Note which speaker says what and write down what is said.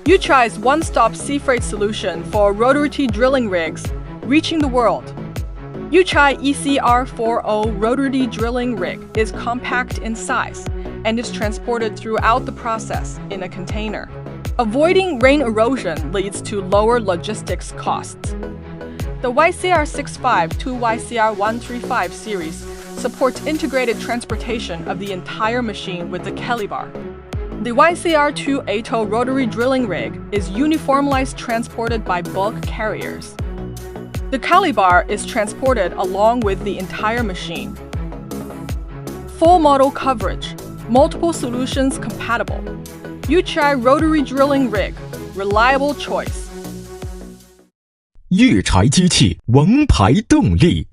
Speaker 1: Yuchai's one-stop sea freight solution for rotary drilling rigs, reaching the world. Yuchai ECR40 rotary drilling rig is compact in size and is transported throughout the process in a container. Avoiding rain erosion leads to lower logistics costs. The YCR65 to YCR135 series supports integrated transportation of the entire machine with the Calibar. The YCR280 rotary drilling rig is uniformly transported by bulk carriers. The Calibar is transported along with the entire machine. Full model coverage, multiple solutions compatible. Yuchai rotary drilling rig, reliable choice.
Speaker 2: 育柴机器王牌动力。